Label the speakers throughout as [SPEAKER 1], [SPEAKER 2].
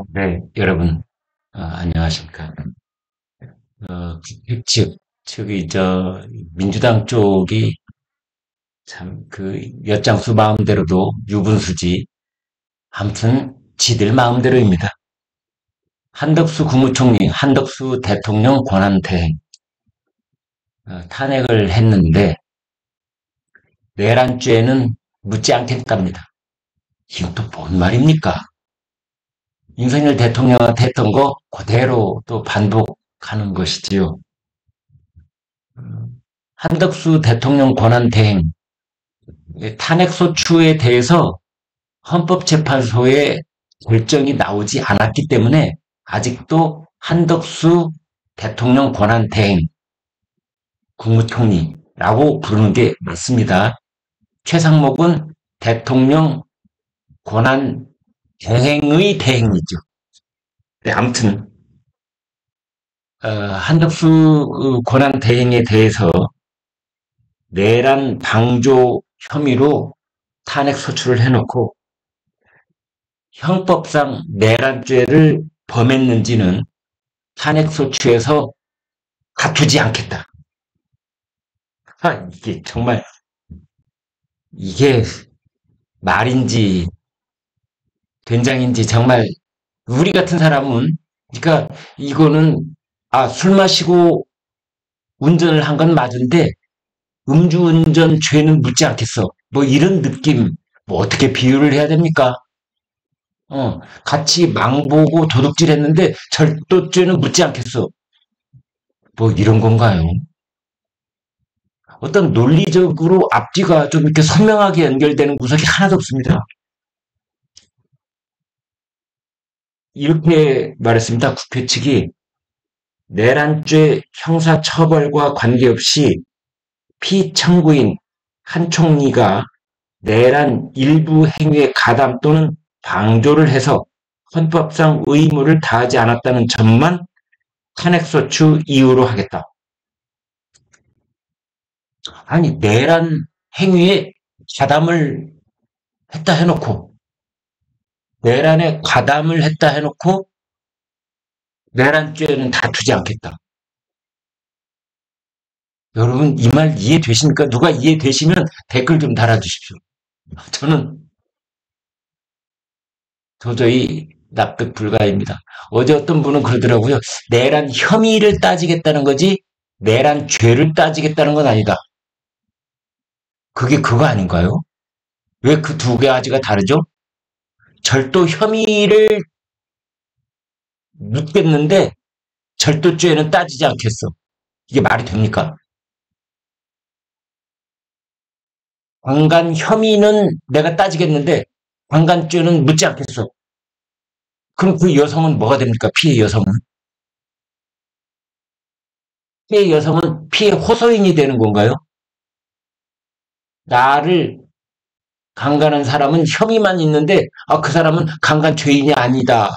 [SPEAKER 1] 네, 여러분, 안녕하십니까. 측이, 민주당 쪽이 참, 엿장수 마음대로도 유분수지. 아무튼, 지들 마음대로입니다. 한덕수 국무총리, 한덕수 대통령 권한대행, 탄핵을 했는데, 내란죄는 묻지 않겠답니다. 이건 또 뭔 말입니까? 윤석열 대통령한테 했던 거 그대로 또 반복하는 것이지요. 한덕수 대통령 권한대행, 탄핵소추에 대해서 헌법재판소의 결정이 나오지 않았기 때문에 아직도 한덕수 대통령 권한대행 국무총리라고 부르는 게 맞습니다. 최상목은 대통령 권한대행의 대행이죠. 네, 아무튼 한덕수 권한대행에 대해서 내란 방조 혐의로 탄핵 소추를 해놓고 형법상 내란죄를 범했는지는 탄핵소추에서 다투지 않겠다. 이게 정말 이게 말인지 된장인지 정말 우리 같은 사람은 그러니까 이거는 술 마시고 운전을 한 건 맞은데 음주운전 죄는 묻지 않겠어. 뭐 이런 느낌 뭐 어떻게 비유를 해야 됩니까? 같이 망보고 도둑질 했는데 절도죄는 묻지 않겠어. 뭐 이런 건가요? 어떤 논리적으로 앞뒤가 좀 이렇게 선명하게 연결되는 구석이 하나도 없습니다. 이렇게 말했습니다. 국회 측이 내란죄 형사처벌과 관계없이 피청구인 한 총리가 내란 일부 행위에 가담 또는 방조를 해서 헌법상 의무를 다하지 않았다는 점만 탄핵소추 이유로 하겠다. 아니 내란 행위에 가담을 했다 해놓고 내란에 가담을 했다 해놓고 내란죄는 다투지 않겠다. 여러분 이 말 이해되십니까? 누가 이해되시면 댓글 좀 달아주십시오. 저는 도저히 납득 불가입니다. 어제 어떤 분은 그러더라고요. 내란 혐의를 따지겠다는 거지 내란 죄를 따지겠다는 건 아니다. 그게 그거 아닌가요? 왜 그 두 가지가 다르죠? 절도 혐의를 묻겠는데 절도죄는 따지지 않겠어. 이게 말이 됩니까? 강간 혐의는 내가 따지겠는데 강간죄는 묻지 않겠어. 그럼 그 여성은 뭐가 됩니까? 피해 여성은. 피해 여성은 피해 호소인이 되는 건가요? 나를 강간한 사람은 혐의만 있는데 그 사람은 강간 죄인이 아니다.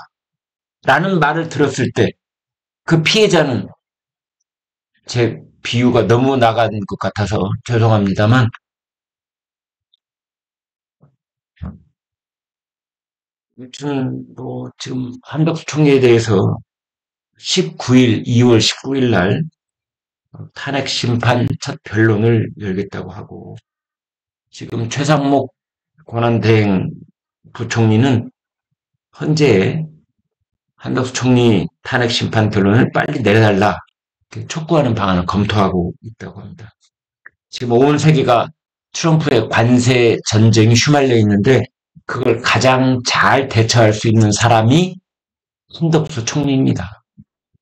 [SPEAKER 1] 라는 말을 들었을 때 그 피해자는 제 비유가 너무 나간 것 같아서 죄송합니다만 지금 한덕수 총리에 대해서 2월 19일 날 탄핵 심판 첫 변론을 열겠다고 하고 지금 최상목 권한대행 부총리는 헌재 한덕수 총리 탄핵 심판 결론을 빨리 내려달라 촉구하는 방안을 검토하고 있다고 합니다. 지금 온 세계가 트럼프의 관세 전쟁이 휘말려 있는데 그걸 가장 잘 대처할 수 있는 사람이 한덕수 총리입니다.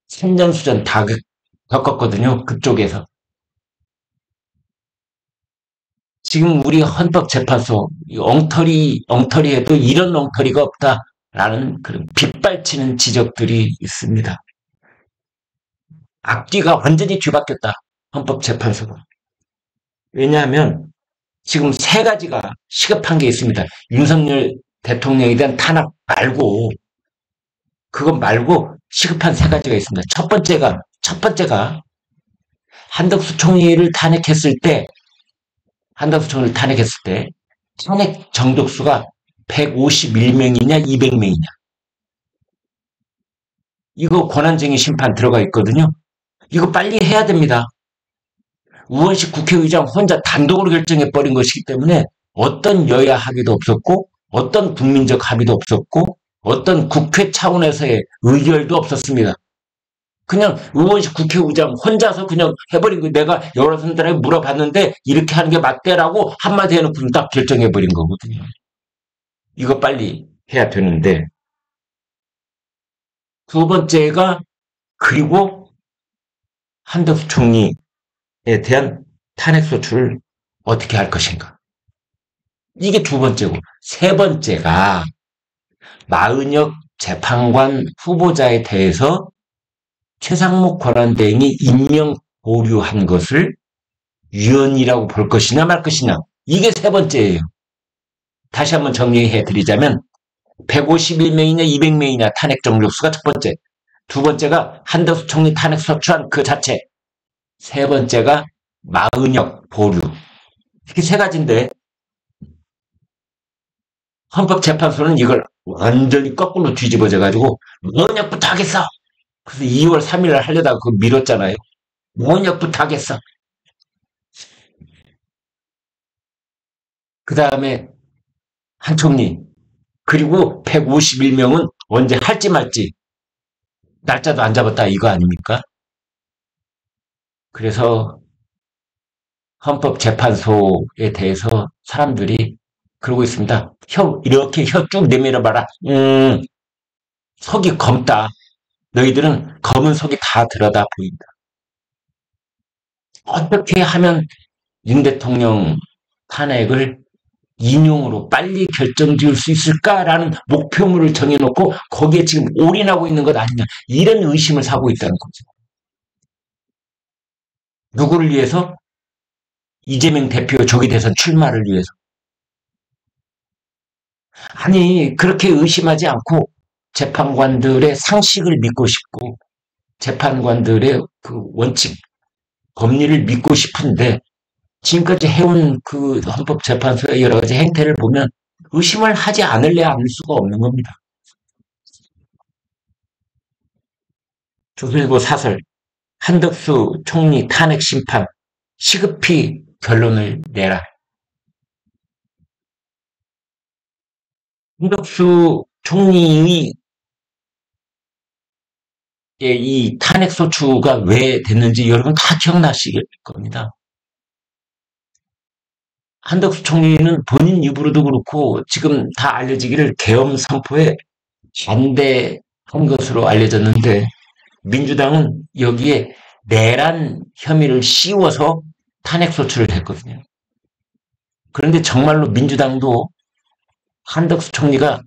[SPEAKER 1] 산전수전 다 겪었거든요. 그쪽에서. 지금 우리 헌법재판소 엉터리해도 이런 엉터리가 없다라는 그런 빗발치는 지적들이 있습니다. 앞뒤가 완전히 뒤바뀌었다. 헌법재판소가. 왜냐하면 지금 세 가지가 시급한 게 있습니다. 윤석열 대통령에 대한 탄압 말고 그것 말고 시급한 세 가지가 있습니다. 첫 번째가 한덕수 총리를 탄핵했을 때 탄핵 정족수가 151명이냐 200명이냐 이거 권한쟁의 심판 들어가 있거든요. 이거 빨리 해야 됩니다. 우원식 국회의장 혼자 단독으로 결정해버린 것이기 때문에 어떤 여야 합의도 없었고 어떤 국민적 합의도 없었고 어떤 국회 차원에서의 의결도 없었습니다. 그냥 우원식 국회의장 혼자서 그냥 해버린 거 내가 여러 사람들에게 물어봤는데 이렇게 하는 게 맞대라고 한마디 해놓고 딱 결정해버린 거거든요. 이거 빨리 해야 되는데 두 번째가 그리고 한덕수 총리에 대한 탄핵소추를 어떻게 할 것인가. 이게 두 번째고 세 번째가 마은혁 재판관 후보자에 대해서 최상목 권한대행이 임명 보류한 것을 유언이라고 볼 것이냐 말 것이냐. 이게 세 번째예요. 다시 한번 정리해 드리자면 151명이냐 200명이냐 탄핵 정족수가 첫 번째. 두 번째가 한덕수 총리 탄핵 소추안 그 자체. 세 번째가 마은혁 보류. 이렇게 세 가지인데 헌법재판소는 이걸 완전히 거꾸로 뒤집어져가지고 마은혁부터 하겠어. 그래서 2월 3일 날 하려다가 그거 미뤘잖아요. 마은혁부터 하겠어. 그 다음에 한 총리 그리고 151명은 언제 할지 말지 날짜도 안 잡았다 이거 아닙니까? 그래서 헌법재판소에 대해서 사람들이 그러고 있습니다. 이렇게 혀 쭉 내밀어봐라. 속이 검다. 너희들은 검은 속이 다 들여다 보인다. 어떻게 하면 윤 대통령 탄핵을 인용으로 빨리 결정 지을 수 있을까라는 목표물을 정해놓고 거기에 지금 올인하고 있는 것 아니냐. 이런 의심을 사고 있다는 거죠. 누구를 위해서? 이재명 대표 조기 대선 출마를 위해서. 아니 그렇게 의심하지 않고 재판관들의 상식을 믿고 싶고 재판관들의 그 원칙, 법리를 믿고 싶은데 지금까지 해온 그 헌법재판소의 여러 가지 행태를 보면 의심을 하지 않을래야 않을 수가 없는 겁니다. 조선일보 사설 한덕수 총리 탄핵 심판 시급히 결론을 내라. 한덕수 총리의 이 탄핵 소추가 왜 됐는지 여러분 다 기억나시길 겁니다. 한덕수 총리는 본인 입으로도 그렇고 지금 다 알려지기를 계엄 선포에 반대한 것으로 알려졌는데 민주당은 여기에 내란 혐의를 씌워서 탄핵 소추를 했거든요. 그런데 정말로 민주당도 한덕수 총리가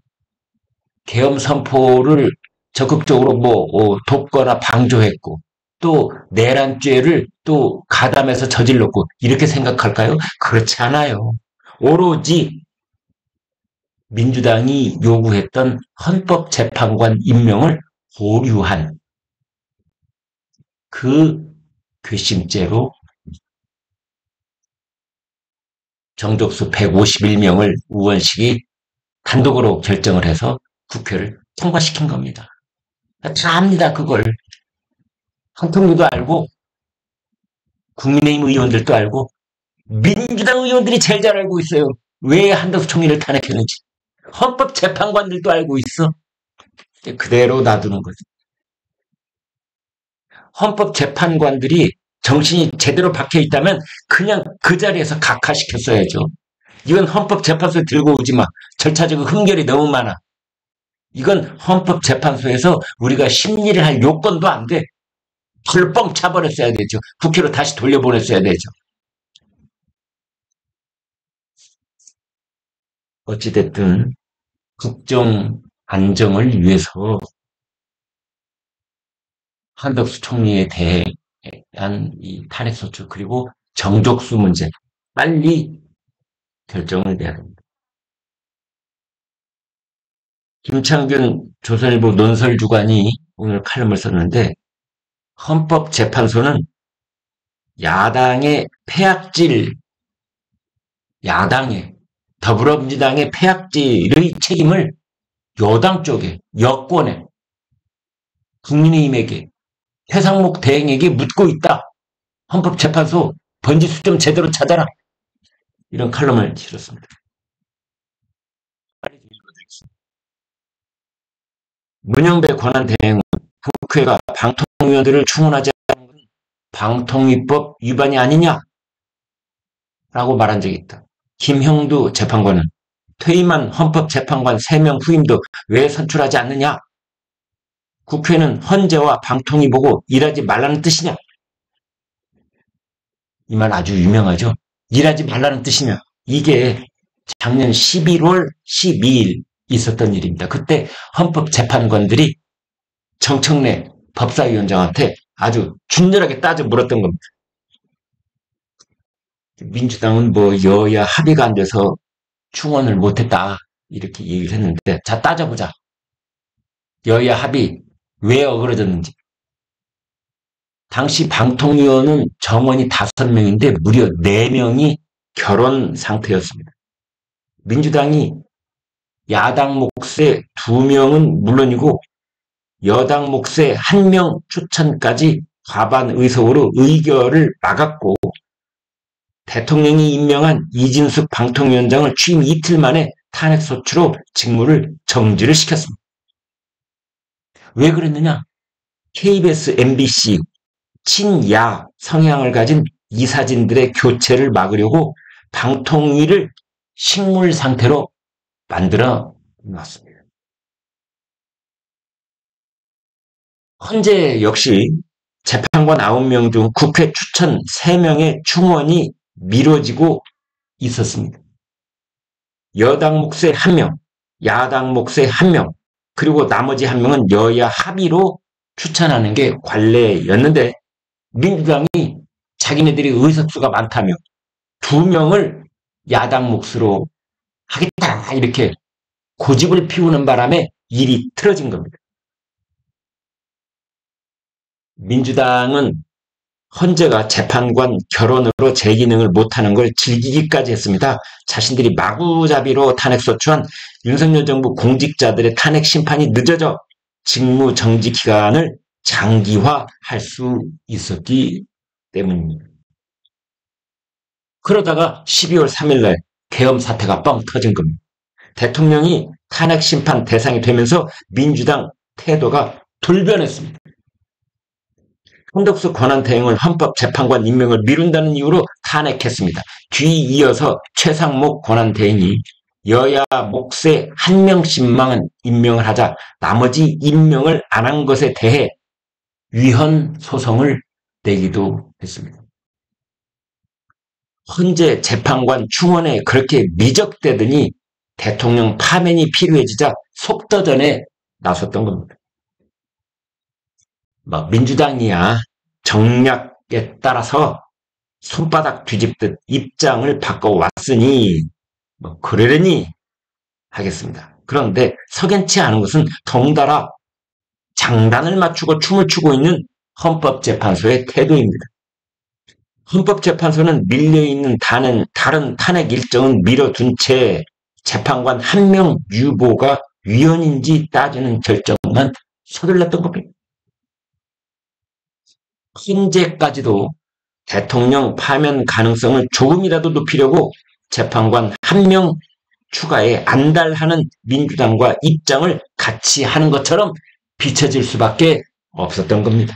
[SPEAKER 1] 계엄 선포를 적극적으로 돕거나 방조했고 또 내란죄를 또 가담해서 저질렀고 이렇게 생각할까요? 그렇지 않아요. 오로지 민주당이 요구했던 헌법재판관 임명을 보류한 그 괘씸죄로 정족수 151명을 우원식이 단독으로 결정을 해서 국회를 통과시킨 겁니다. 다 압니다, 그걸. 한통위도 알고, 국민의힘 의원들도 알고, 민주당 의원들이 제일 잘 알고 있어요. 왜 한덕수 총리를 탄핵했는지. 헌법재판관들도 알고 있어. 그대로 놔두는 거죠. 헌법재판관들이 정신이 제대로 박혀 있다면 그냥 그 자리에서 각하시켰어야죠. 이건 헌법재판소에 들고 오지 마. 절차적인 흠결이 너무 많아. 이건 헌법재판소에서 우리가 심리를 할 요건도 안 돼. 불 뻥 차버렸어야 되죠. 국회로 다시 돌려보냈어야 되죠. 어찌됐든 국정 안정을 위해서 한덕수 총리에 대한 이 탄핵소추 그리고 정족수 문제 빨리 결정을 내야 됩니다. 김창균 조선일보 논설주간이 오늘 칼럼을 썼는데 헌법재판소는 야당의 더불어민주당의 폐악질의 책임을 여당 쪽에 여권에 국민의힘에게, 최상목 대행에게 묻고 있다. 헌법재판소 번지수 좀 제대로 찾아라. 이런 칼럼을 실었습니다. 문영배 권한대행은 국회가 방통위원들을 충원하지 않는 것은 방통위법 위반이 아니냐라고 말한 적이 있다. 김형두 재판관은 퇴임한 헌법재판관 3명 후임도 왜 선출하지 않느냐? 국회는 헌재와 방통위 보고 일하지 말라는 뜻이냐? 이 말 아주 유명하죠. 일하지 말라는 뜻이냐? 이게 작년 11월 12일 있었던 일입니다. 그때 헌법재판관들이 정청래 법사위원장한테 아주 준열하게 따져 물었던 겁니다. 민주당은 뭐 여야 합의가 안 돼서 충원을 못했다 이렇게 얘기를 했는데, 자 따져보자. 여야 합의 왜 어그러졌는지. 당시 방통위원은 정원이 5명인데 무려 4명이 결혼 상태였습니다. 민주당이 야당 몫의 2명은 물론이고 여당 몫의 1명 추천까지 과반 의석으로 의결을 막았고, 대통령이 임명한 이진숙 방통위원장을 취임 이틀 만에 탄핵소추로 직무를 정지를 시켰습니다. 왜 그랬느냐? KBS, MBC 친야 성향을 가진 이사진들의 교체를 막으려고 방통위를 식물 상태로 만들어 놨습니다. 헌재 역시 재판관 9명 중 국회 추천 3명의 충원이 미뤄지고 있었습니다. 여당 몫의 1명, 야당 몫의 1명, 그리고 나머지 1명은 여야 합의로 추천하는 게 관례였는데, 민주당이 자기네들이 의석수가 많다며 2명을 야당 몫으로 하겠다 이렇게 고집을 피우는 바람에 일이 틀어진 겁니다. 민주당은 헌재가 재판관 결혼으로 제 기능을 못하는 걸 즐기기까지 했습니다. 자신들이 마구잡이로 탄핵소추한 윤석열 정부 공직자들의 탄핵 심판이 늦어져 직무 정지 기간을 장기화할 수 있었기 때문입니다. 그러다가 12월 3일날 계엄 사태가 뻥 터진 겁니다. 대통령이 탄핵 심판 대상이 되면서 민주당 태도가 돌변했습니다. 한덕수 권한대행을 헌법재판관 임명을 미룬다는 이유로 탄핵했습니다. 뒤이어서 최상목 권한대행이 여야 몫의 1명씩만 임명을 하자 나머지 임명을 안 한 것에 대해 위헌 소송을 내기도 했습니다. 헌재 재판관 충원에 그렇게 미적대더니 대통령 파면이 필요해지자 속더전에 나섰던 겁니다. 민주당이야 정략에 따라서 손바닥 뒤집듯 입장을 바꿔왔으니 그러려니 하겠습니다. 그런데 석연치 않은 것은 덩달아 장단을 맞추고 춤을 추고 있는 헌법재판소의 태도입니다. 헌법재판소는 밀려있는 다른 탄핵 일정은 미뤄둔 채 재판관 1명 유보가 위헌인지 따지는 결정만 서둘렀던 겁니다. 현재까지도 대통령 파면 가능성을 조금이라도 높이려고 재판관 1명 추가에 안달하는 민주당과 입장을 같이 하는 것처럼 비춰질 수밖에 없었던 겁니다.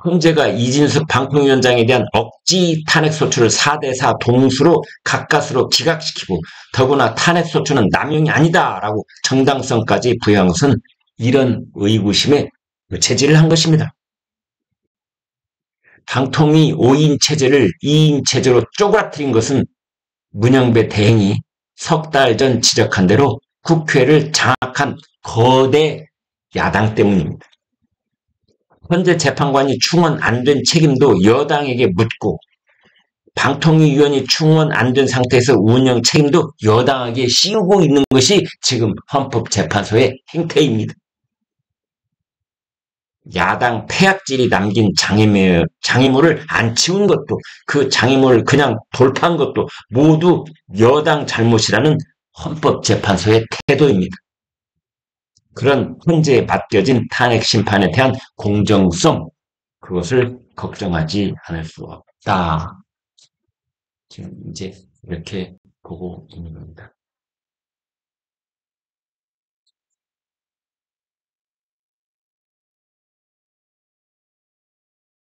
[SPEAKER 1] 헌재가 이진숙 방통위원장에 대한 억지 탄핵소추를 4대4 동수로 가까스로 기각시키고, 더구나 탄핵소추는 남용이 아니다라고 정당성까지 부여한 것은 이런 의구심에 체질을 한 것입니다. 방통위 5인 체제를 2인 체제로 쪼그라뜨린 것은 문영배 대행이 석 달 전 지적한 대로 국회를 장악한 거대 야당 때문입니다. 현재 재판관이 충원 안 된 책임도 여당에게 묻고, 방통위위원이 충원 안 된 상태에서 운영 책임도 여당에게 씌우고 있는 것이 지금 헌법재판소의 행태입니다. 야당 폐악질이 남긴 장애물을 안 치운 것도, 그 장애물을 그냥 돌파한 것도 모두 여당 잘못이라는 헌법재판소의 태도입니다. 그런 헌재에 맡겨진 탄핵 심판에 대한 공정성, 그것을 걱정하지 않을 수 없다. 지금 이제 이렇게 보고 있는 겁니다.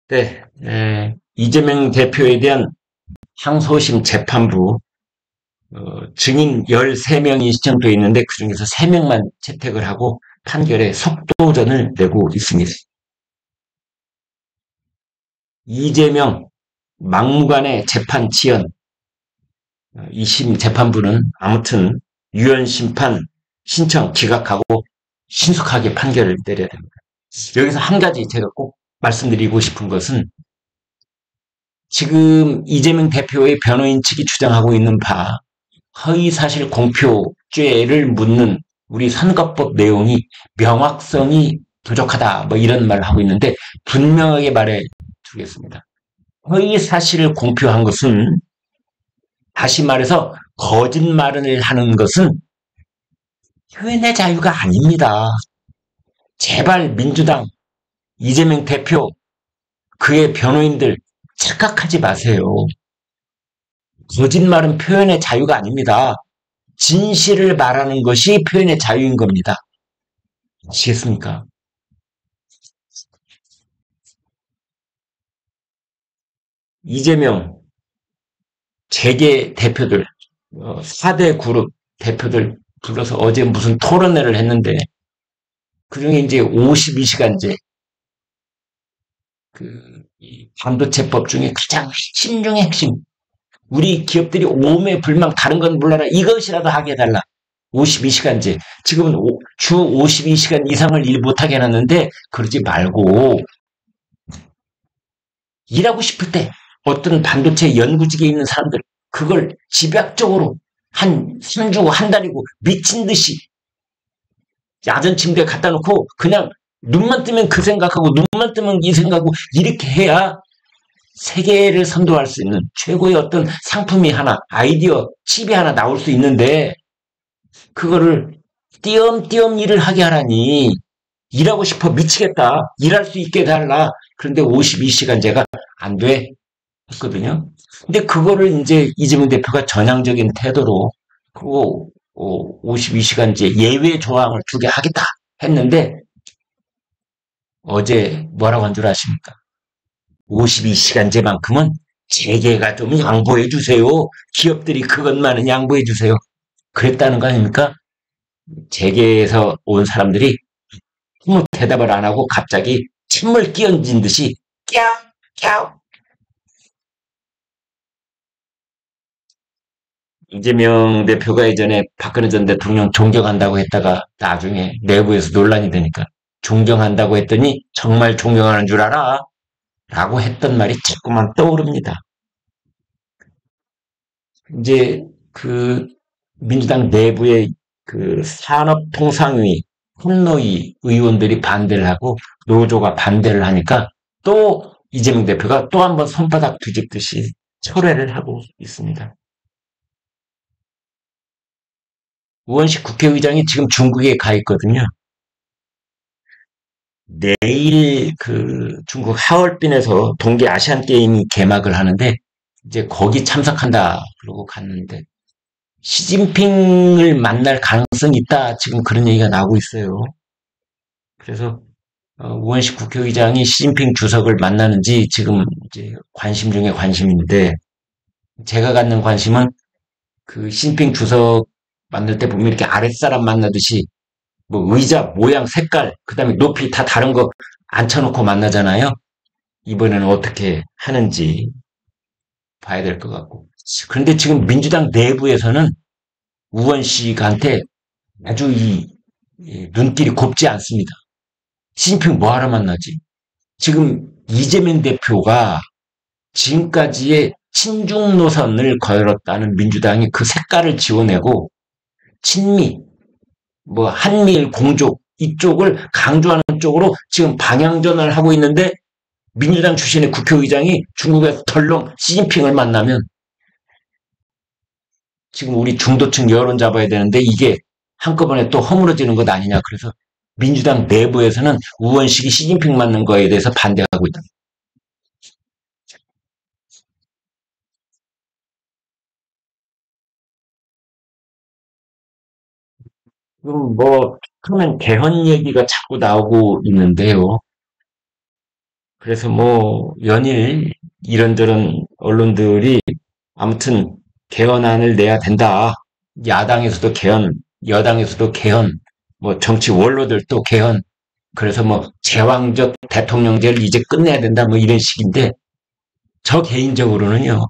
[SPEAKER 1] 네, 이재명 대표에 대한 항소심 재판부 증인 13명이 신청돼 있는데 그중에서 3명만 채택을 하고 판결에 속도전을 내고 있습니다. 이재명 막무가내 재판 지연 2심 재판부는 아무튼 유연 심판 신청 기각하고 신속하게 판결을 내려야 됩니다. 여기서 한 가지 제가 꼭 말씀드리고 싶은 것은 지금 이재명 대표의 변호인 측이 주장하고 있는 바 허위사실 공표죄를 묻는 우리 선거법 내용이 명확성이 부족하다 뭐 이런 말을 하고 있는데 분명하게 말해 두겠습니다. 허위사실을 공표한 것은 다시 말해서 거짓말을 하는 것은 표현의 자유가 아닙니다. 제발 민주당 이재명 대표 그의 변호인들 착각하지 마세요. 거짓말은 표현의 자유가 아닙니다. 진실을 말하는 것이 표현의 자유인 겁니다. 아시겠습니까? 이재명 재계 대표들 4대 그룹 대표들 불러서 어제 무슨 토론회를 했는데 그중에 이제 52시간제 반도체법 중에 가장 핵심 중에 핵심 우리 기업들이 오매불망 다른 건 몰라라 이것이라도 하게 해달라. 52시간제. 지금은 주 52시간 이상을 일 못하게 해놨는데 그러지 말고 일하고 싶을 때 어떤 반도체 연구직에 있는 사람들 그걸 집약적으로 한 3주고 한 달이고 미친 듯이 야전 침대에 갖다 놓고 그냥 눈만 뜨면 그 생각하고 눈만 뜨면 이 생각하고 이렇게 해야 세계를 선도할 수 있는 최고의 어떤 상품이 하나, 아이디어, 칩이 하나 나올 수 있는데 그거를 띄엄띄엄 일을 하게 하라니 일하고 싶어 미치겠다. 일할 수 있게 해달라. 그런데 52시간제가 안 돼. 했거든요. 근데 그거를 이제 이재명 대표가 전향적인 태도로 그거 52시간제 예외 조항을 두게 하겠다 했는데 어제 뭐라고 한 줄 아십니까? 52시간제만큼은 재계가 좀 양보해 주세요. 기업들이 그것만은 양보해 주세요. 그랬다는 거 아닙니까? 재계에서 온 사람들이 아무 대답을 안 하고 갑자기 침을 끼얹은 듯이 꺄 이재명 대표가 예전에 박근혜 전 대통령 존경한다고 했다가 나중에 내부에서 논란이 되니까 존경한다고 했더니 정말 존경하는 줄 알아? 라고 했던 말이 자꾸만 떠오릅니다. 이제 민주당 내부의 산업통상위, 혼노위 의원들이 반대를 하고 노조가 반대를 하니까 또 이재명 대표가 또 한번 손바닥 뒤집듯이 철회를 하고 있습니다. 우원식 국회의장이 지금 중국에 가 있거든요. 내일 중국 하얼빈에서 동계 아시안 게임이 개막을 하는데 이제 거기 참석한다 그러고 갔는데 시진핑을 만날 가능성이 있다 지금 그런 얘기가 나오고 있어요. 그래서 우원식 국회의장이 시진핑 주석을 만나는지 지금 이제 관심 중에 관심인데 제가 갖는 관심은 시진핑 주석 만날 때 보면 이렇게 아랫사람 만나듯이 뭐 의자 모양 색깔 그다음에 높이 다 다른 거 앉혀놓고 만나잖아요. 이번에는 어떻게 하는지 봐야 될 것 같고 그런데 지금 민주당 내부에서는 우원식한테 아주 눈길이 곱지 않습니다. 시진핑 뭐하러 만나지? 지금 이재명 대표가 지금까지의 친중 노선을 걸었다는 민주당이 그 색깔을 지워내고 친미 뭐 한미일 공조 이쪽을 강조하는 쪽으로 지금 방향전환을 하고 있는데 민주당 출신의 국회의장이 중국에서 덜렁 시진핑을 만나면 지금 우리 중도층 여론 잡아야 되는데 이게 한꺼번에 또 허물어지는 것 아니냐. 그래서 민주당 내부에서는 우원식이 시진핑 맞는 거에 대해서 반대하고 있다. 그럼 뭐 하면 개헌 얘기가 자꾸 나오고 있는데요. 그래서 뭐 연일 이런저런 언론들이 아무튼 개헌안을 내야 된다. 야당에서도 개헌, 여당에서도 개헌, 뭐 정치 원로들도 개헌. 그래서 뭐 제왕적 대통령제를 이제 끝내야 된다. 뭐 이런 식인데 저 개인적으로는요.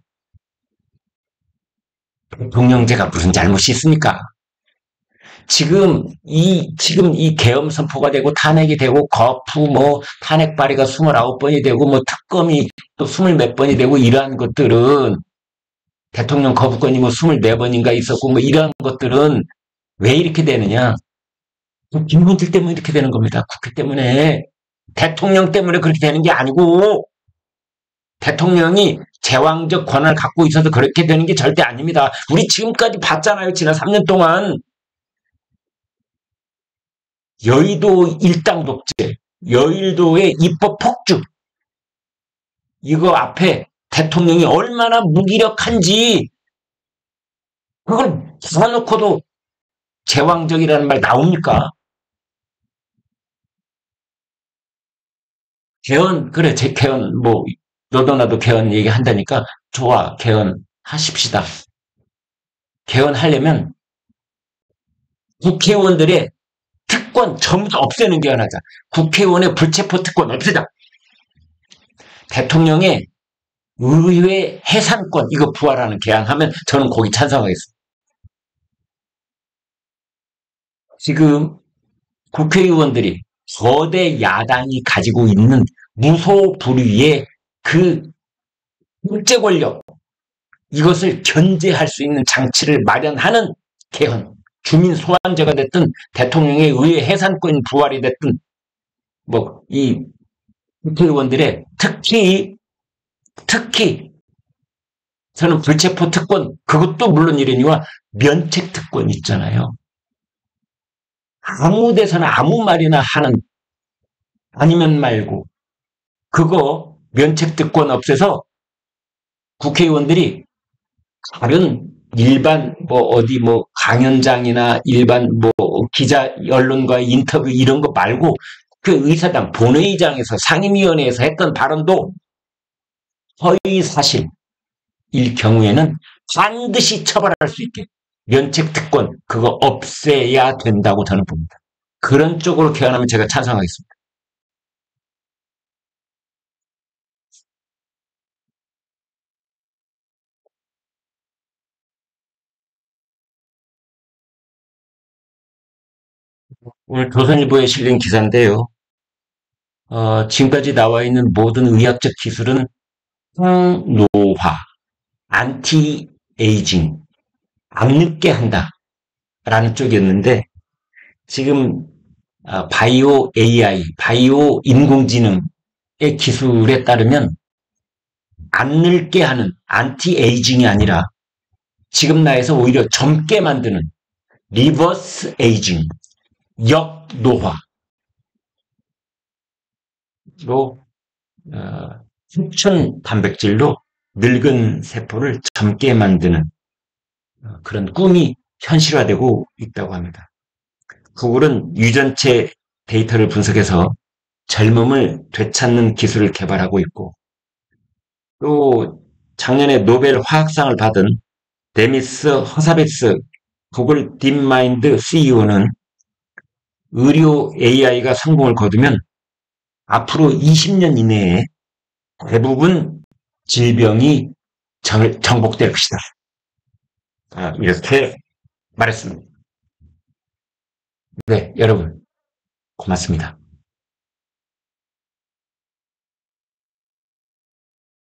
[SPEAKER 1] 대통령제가 무슨 잘못이 있습니까? 지금 이 계엄 선포가 되고 탄핵이 되고 거푸 뭐 탄핵 발의가 29번이 되고 뭐 특검이 또 20몇 번이 되고 이러한 것들은 대통령 거부권이 뭐 24번인가 있었고 뭐 이러한 것들은 왜 이렇게 되느냐? 김문들 때문에 이렇게 되는 겁니다. 국회 때문에. 대통령 때문에 그렇게 되는 게 아니고 대통령이 제왕적 권한을 갖고 있어서 그렇게 되는 게 절대 아닙니다. 우리 지금까지 봤잖아요. 지난 3년 동안 여의도 일당 독재, 여의도의 입법 폭주, 이거 앞에 대통령이 얼마나 무기력한지 그걸 써놓고도 제왕적이라는 말 나옵니까? 개헌, 그래, 제 개헌, 뭐, 너도 나도 개헌 얘기한다니까, 좋아, 개헌 하십시다. 개헌하려면 국회의원들의 특권 전부 다 없애는 개헌하자. 국회의원의 불체포 특권 없애자. 대통령의 의회 해산권, 이거 부활하는 개헌하면 저는 거기 찬성하겠습니다. 지금 국회의원들이 거대 야당이 가지고 있는 무소불위의 그 국제 권력, 이것을 견제할 수 있는 장치를 마련하는 개헌, 주민 소환제가 됐든 대통령의 의회 해산권 부활이 됐든 뭐 이 국회의원들의 특히 저는 불체포 특권, 그것도 물론 이러니와 면책 특권 있잖아요. 아무 데서나 아무 말이나 하는, 아니면 말고 그거 면책 특권 없애서 국회의원들이 다른 일반 뭐 어디 뭐 강연장이나 일반 뭐 기자 언론과의 인터뷰 이런 거 말고 그 의사당 본회의장에서 상임위원회에서 했던 발언도 허위 사실일 경우에는 반드시 처벌할 수 있게 면책 특권 그거 없애야 된다고 저는 봅니다. 그런 쪽으로 개헌하면 제가 찬성하겠습니다. 오늘 조선일보에 실린 기사인데요. 지금까지 나와 있는 모든 의학적 기술은 항노화, 안티에이징, 안 늙게 한다라는 쪽이었는데 지금 바이오 AI, 바이오 인공지능의 기술에 따르면 안 늙게 하는 안티에이징이 아니라 지금 나이에서 오히려 젊게 만드는 리버스 에이징, 역노화로 후천 단백질로 늙은 세포를 젊게 만드는 그런 꿈이 현실화되고 있다고 합니다. 구글은 유전체 데이터를 분석해서 젊음을 되찾는 기술을 개발하고 있고 또 작년에 노벨 화학상을 받은 데미스 허사베스 구글 딥마인드 CEO는 의료 AI가 성공을 거두면 앞으로 20년 이내에 대부분 질병이 정복될 것이다. 이렇게 말했습니다. 네, 여러분 고맙습니다.